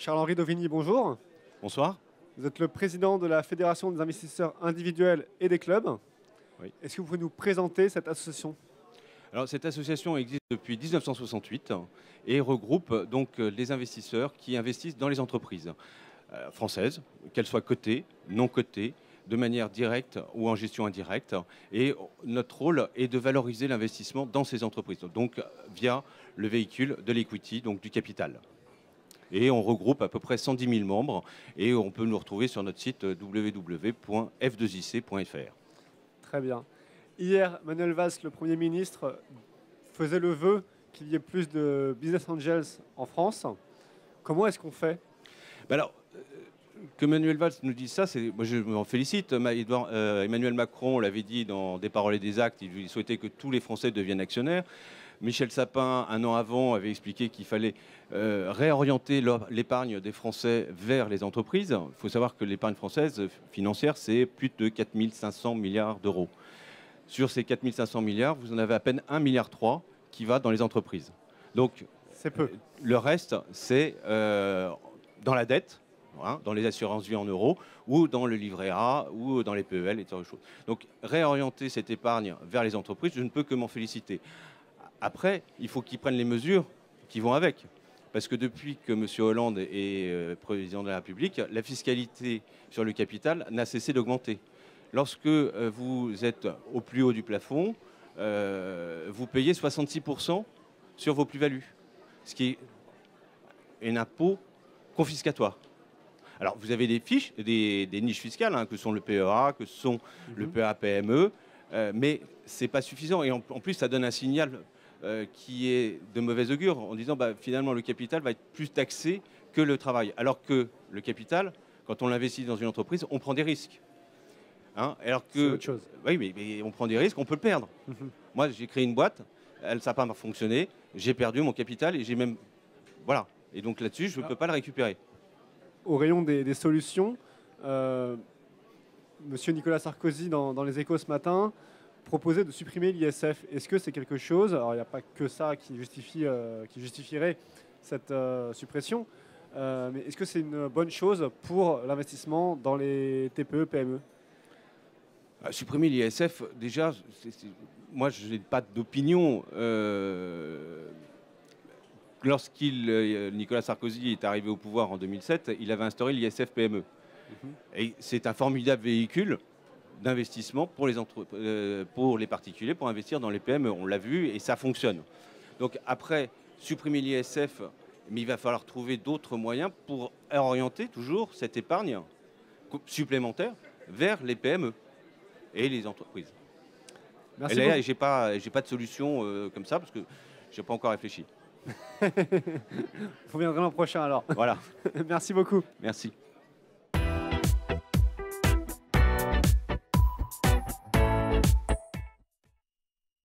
Charles-Henri Dovigny, bonjour. Bonsoir. Vous êtes le président de la Fédération des investisseurs individuels et des clubs. Oui. Est-ce que vous pouvez nous présenter cette association? Alors, cette association existe depuis 1968 et regroupe donc les investisseurs qui investissent dans les entreprises françaises, qu'elles soient cotées, non cotées, de manière directe ou en gestion indirecte. Et notre rôle est de valoriser l'investissement dans ces entreprises, donc via le véhicule de l'equity, donc du capital. Et on regroupe à peu près 110 000 membres et on peut nous retrouver sur notre site www.f2ic.fr. Très bien. Hier, Manuel Valls, le Premier ministre, faisait le vœu qu'il y ait plus de business angels en France. Comment est-ce qu'on fait? Alors, que Manuel Valls nous dise ça, moi je m'en félicite. Emmanuel Macron l'avait dit dans Des paroles et des actes, il souhaitait que tous les Français deviennent actionnaires. Michel Sapin, un an avant, avait expliqué qu'il fallait réorienter l'épargne des Français vers les entreprises. Il faut savoir que l'épargne française financière, c'est plus de 4 500 milliards d'euros. Sur ces 4 500 milliards, vous en avez à peine 1,3 milliard qui va dans les entreprises. Donc, c'est peu. Le reste, c'est dans la dette, hein, dans les assurances vie en euros, ou dans le livret A, ou dans les PEL, et autres choses. Donc, réorienter cette épargne vers les entreprises, je ne peux que m'en féliciter. Après, il faut qu'ils prennent les mesures qui vont avec. Parce que depuis que M. Hollande est président de la République, la fiscalité sur le capital n'a cessé d'augmenter. Lorsque vous êtes au plus haut du plafond, vous payez 66% sur vos plus-values, ce qui est un impôt confiscatoire. Alors, vous avez des niches fiscales, hein, que sont le PEA, que sont le PEA-PME, mais ce n'est pas suffisant. Et en plus, ça donne un signal qui est de mauvais augure en disant finalement le capital va être plus taxé que le travail. Alors que le capital, quand on l'investit dans une entreprise, on prend des risques. Hein, alors que, c'est autre chose. Oui, mais on prend des risques, on peut le perdre. Moi, j'ai créé une boîte, ça n'a pas fonctionné, j'ai perdu mon capital et j'ai même... Voilà. Et donc là-dessus, je ne peux pas le récupérer. Au rayon des solutions, Monsieur Nicolas Sarkozy, dans les Échos ce matin, proposait de supprimer l'ISF. Est-ce que c'est quelque chose, alors il n'y a pas que ça qui justifierait cette suppression, mais est-ce que c'est une bonne chose pour l'investissement dans les TPE, PME? Supprimer l'ISF, déjà, moi je n'ai pas d'opinion. Nicolas Sarkozy est arrivé au pouvoir en 2007, il avait instauré l'ISF PME. Et c'est un formidable véhicule d'investissement pour les particuliers, pour investir dans les PME. On l'a vu et ça fonctionne. Donc après, supprimer l'ISF, mais il va falloir trouver d'autres moyens pour orienter toujours cette épargne supplémentaire vers les PME et les entreprises. Merci et là, beaucoup. j'ai pas de solution comme ça parce que je n'ai pas encore réfléchi. Vous viendrez l'an prochain alors. Voilà. Merci beaucoup. Merci.